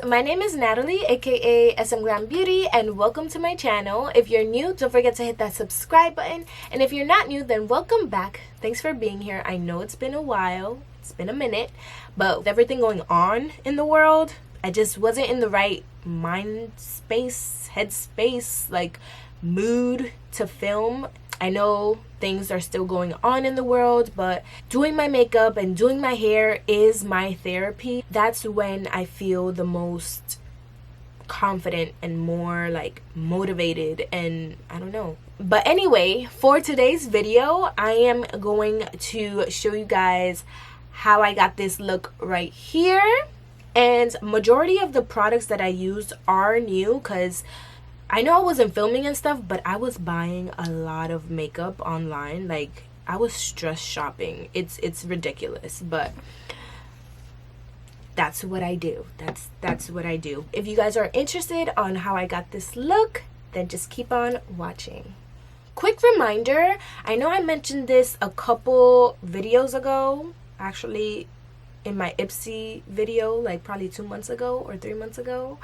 My name is Natalie, aka SM.GLAMBEAUTY, and welcome to my channel. If you're new, don't forget to hit that subscribe button, and if you're not new, then welcome back. Thanks for being here. I know it's been a while, it's been a minute, but with everything going on in the world, I just wasn't in the right mind space, headspace, like mood to film. I know things are still going on in the world, but doing my makeup and doing my hair is my therapy. That's when I feel the most confident and more like motivated, and I don't know. But anyway, for today's video, I am going to show you guys how I got this look right here. And majority of the products that I used are new, because I know I wasn't filming and stuff, but I was buying a lot of makeup online. Like, I was stress shopping. It's ridiculous, but that's what I do. That's what I do. If you guys are interested on how I got this look, then just keep on watching. Quick reminder, I know I mentioned this a couple videos ago, actually in my Ipsy video, like probably 2 months ago or 3 months ago,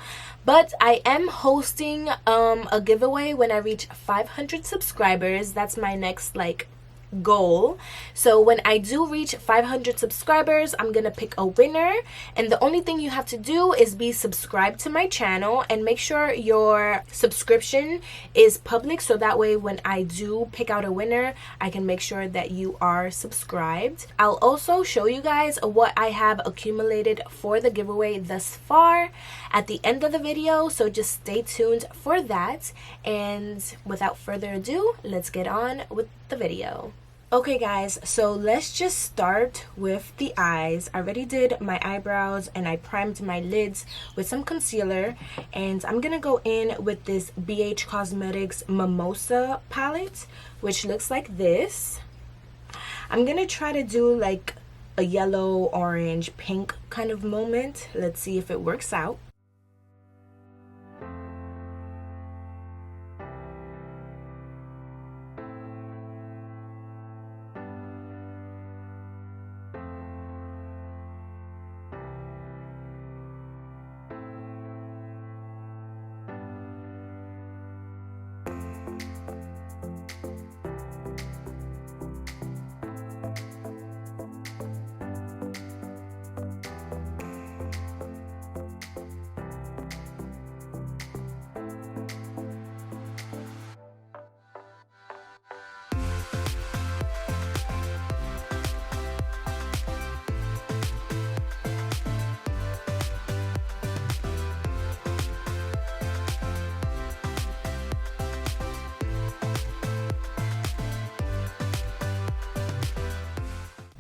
but I am hosting a giveaway when I reach 500 subscribers. That's my next like goal. So when I do reach 500 subscribers, I'm gonna pick a winner, and the only thing you have to do is be subscribed to my channel and make sure your subscription is public, so that way when I do pick out a winner, I can make sure that you are subscribed. I'll also show you guys what I have accumulated for the giveaway thus far at the end of the video, so just stay tuned for that. And without further ado, let's get on with the video. Okay guys, so let's just start with the eyes. I already did my eyebrows and I primed my lids with some concealer, and I'm gonna go in with this BH Cosmetics Mimosa palette, which looks like this. I'm gonna try to do like a yellow, orange, pink kind of moment. Let's see if it works out.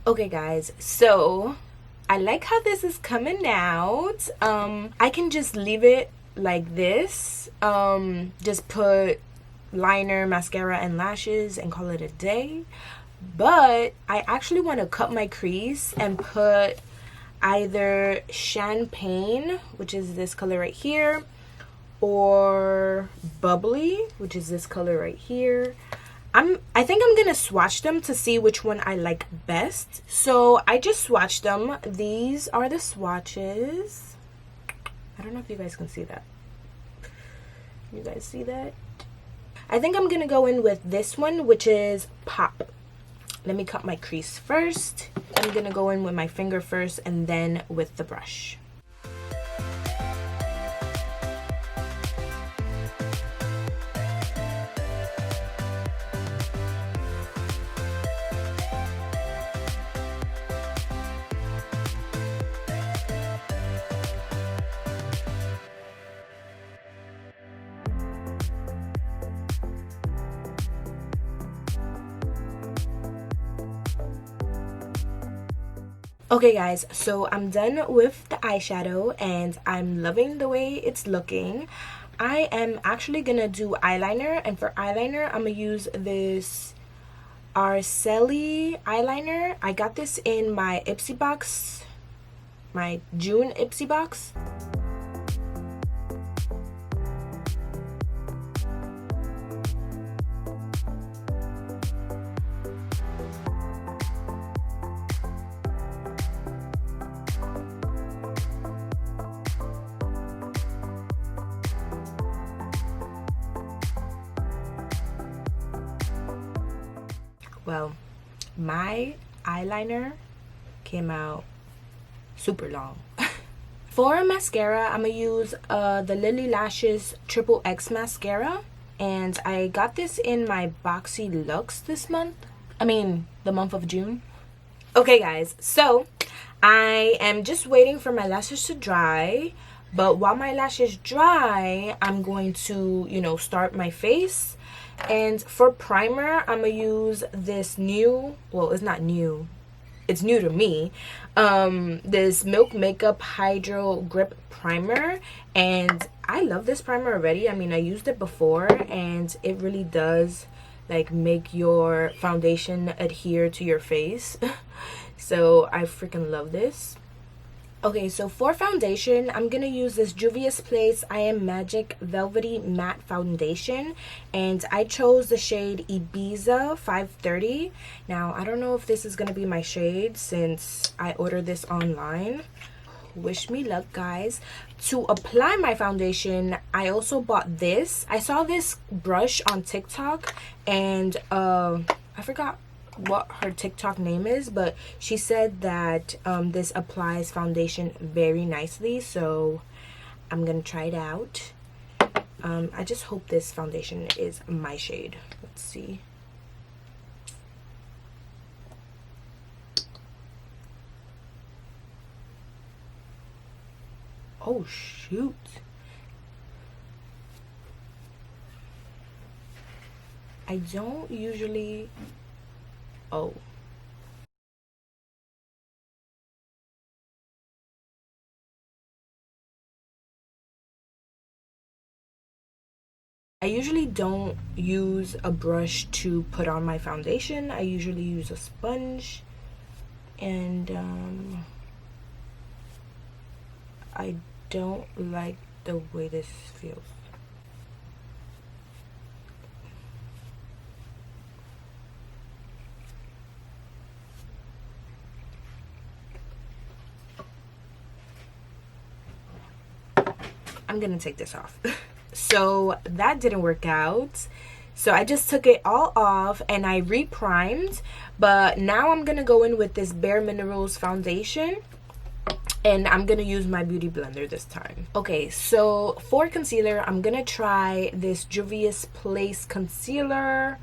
Okay guys, so I like how this is coming out. I can just leave it like this, just put liner, mascara, and lashes and call it a day. But I actually want to cut my crease and put either champagne, which is this color right here, or bubbly, which is this color right here. I think I'm gonna swatch them to see which one I like best. So I just swatched them. These are the swatches. I don't know if you guys can see that. Can you guys see that? I think I'm gonna go in with this one, which is Pop. Let me cut my crease first. I'm gonna go in with my finger first and then with the brush. Okay guys, so I'm done with the eyeshadow and I'm loving the way it's looking. I am actually gonna do eyeliner, and for eyeliner I'm gonna use this Araceli eyeliner. I got this in my Ipsy box, my June Ipsy box. Well, my eyeliner came out super long. For mascara, I'm gonna use the Lilly Lashes Triple X mascara, and I got this in my Boxy Luxe this month. I mean, the month of June. Okay guys, so I am just waiting for my lashes to dry, but while my lashes dry, I'm going to, you know, start my face. And for primer, I'm gonna use this new, well, it's not new, it's new to me, this Milk Makeup Hydro Grip Primer, and I love this primer already. I mean, I used it before and it really does like make your foundation adhere to your face. So I freaking love this. Okay, so for foundation, I'm gonna use this Juvia's Place I Am Magic Velvety Matte Foundation, and I chose the shade Ibiza 530. Now, I don't know if this is gonna be my shade since I ordered this online. Wish me luck, guys. To apply my foundation, I also bought this. I saw this brush on TikTok, and I forgot what her TikTok name is, but she said that this applies foundation very nicely, so I'm gonna try it out. I just hope this foundation is my shade. Let's see. Oh shoot. I don't usually, oh, I usually don't use a brush to put on my foundation. I usually use a sponge, and I don't like the way this feels. I'm gonna take this off. So that didn't work out, so I just took it all off and I re-primed. But now I'm gonna go in with this BareMinerals foundation, and I'm gonna use my beauty blender this time. Okay, so for concealer, I'm gonna try this Juvia's Place concealer,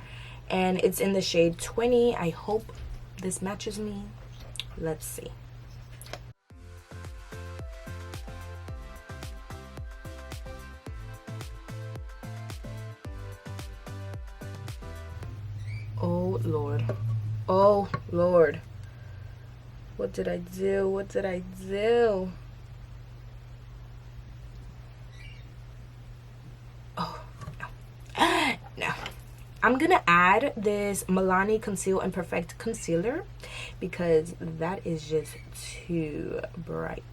and it's in the shade 20. I hope this matches me. Let's see. Oh Lord, oh Lord, what did I do? What did I do? Oh no. No, I'm gonna add this Milani Conceal and Perfect concealer because that is just too bright.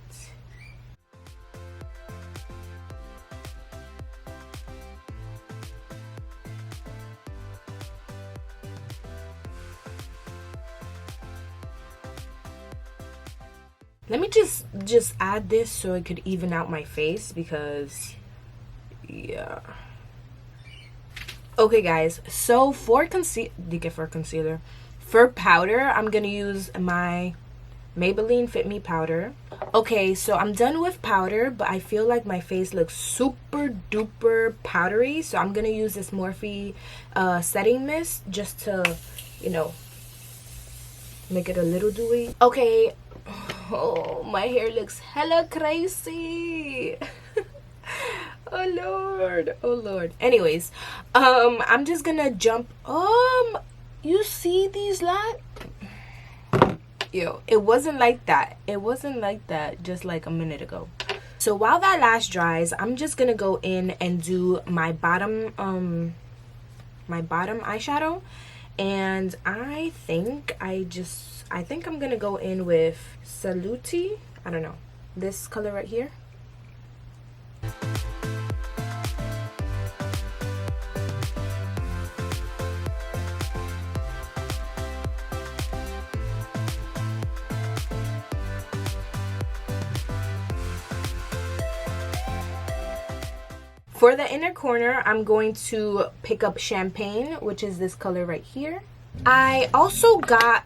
Let me just add this so it could even out my face, because yeah. Okay guys, so for concealer, for powder, I'm gonna use my Maybelline Fit Me powder. Okay, so I'm done with powder, but I feel like my face looks super duper powdery, so I'm gonna use this Morphe setting mist just to, you know, make it a little dewy. Okay. Oh, my hair looks hella crazy. Oh Lord, oh Lord. Anyways, I'm just gonna jump. You see these lights? Yo, it wasn't like that. It wasn't like that just like a minute ago. So while that lash dries, I'm just gonna go in and do my bottom eyeshadow, and I think I'm gonna go in with Saluti. I don't know, this color right here. For the inner corner, I'm going to pick up Champagne, which is this color right here. I also got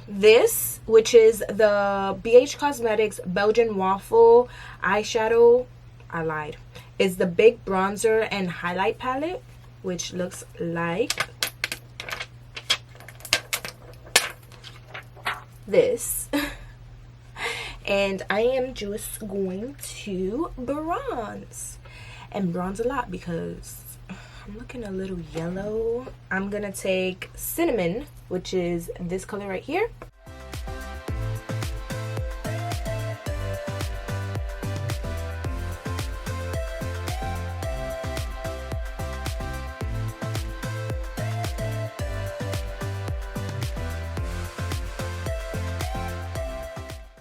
this, which is the BH Cosmetics Belgian Waffle eyeshadow. I lied. It's the big bronzer and highlight palette, which looks like this. And I am just going to bronze and bronze a lot because I'm looking a little yellow. I'm gonna take cinnamon, which is this color right here.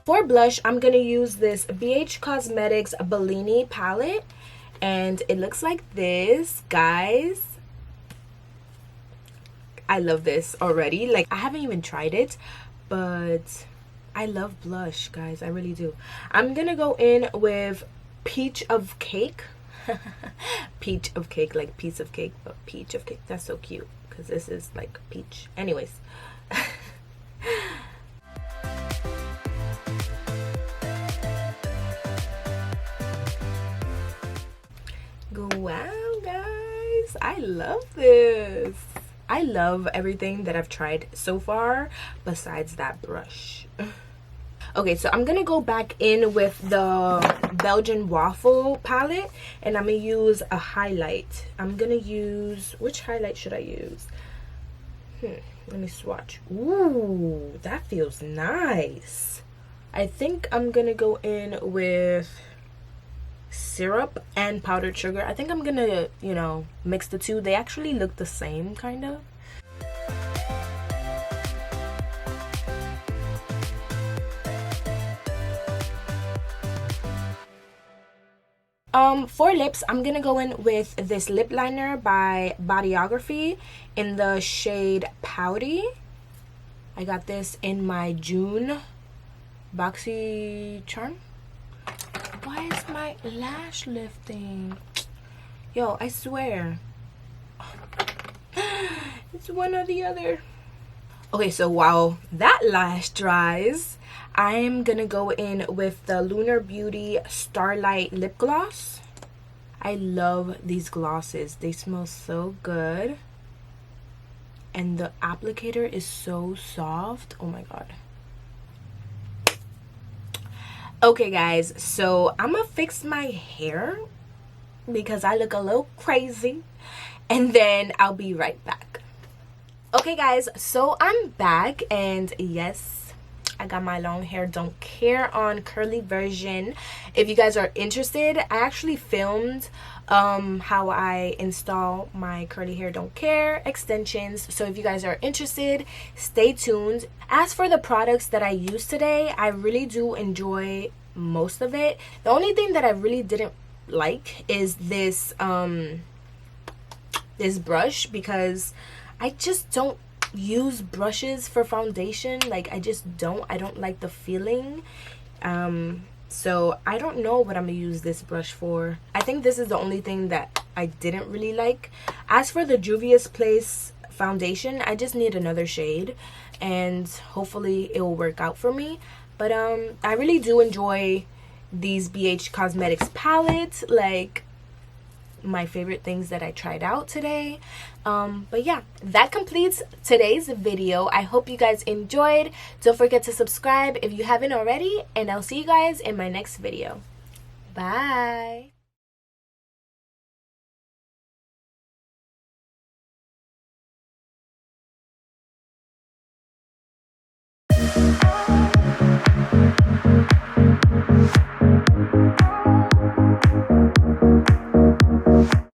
For blush, I'm gonna use this BH Cosmetics Bellini palette, and it looks like this, guys. I love this already. Like, I haven't even tried it, but I love blush, guys. I really do. I'm gonna go in with Peach of Cake. Peach of Cake, like piece of cake, but peach of cake. That's so cute because this is like peach. Anyways. Wow, guys, I love this. I love everything that I've tried so far besides that brush. Okay, so I'm gonna go back in with the Belgian Waffle palette, and I'm gonna use a highlight. I'm gonna use, which highlight should I use? Let me swatch. Ooh, that feels nice. I think I'm gonna go in with syrup and powdered sugar. I think I'm gonna, you know, mix the two. They actually look the same, kind of. For lips, I'm gonna go in with this lip liner by Bodyography in the shade Pouty. I got this in my June Boxy Charm. Why is my lash lifting? Yo, I swear. It's one or the other. Okay, so while that lash dries, I'm gonna go in with the Lunar Beauty Starlight Lip Gloss. I love these glosses. They smell so good. And the applicator is so soft. Oh my god. Okay, guys, so I'm gonna fix my hair because I look a little crazy, and then I'll be right back. Okay, guys, so I'm back, and yes, I got my long hair don't care on curly version. If you guys are interested, I actually filmed how I install my curly hair don't care extensions. So if you guys are interested, stay tuned. As for the products that I used today, I really do enjoy most of it. The only thing that I really didn't like is this this brush, because I just don't use brushes for foundation. Like, I don't like the feeling. So I don't know what I'm gonna use this brush for. I think this is the only thing that I didn't really like. As for the Juvia's Place foundation, I just need another shade, and hopefully it will work out for me. But I really do enjoy these BH Cosmetics palettes, like my favorite things that I tried out today. But yeah, that completes today's video. I hope you guys enjoyed. Don't forget to subscribe if you haven't already, and I'll see you guys in my next video. Bye.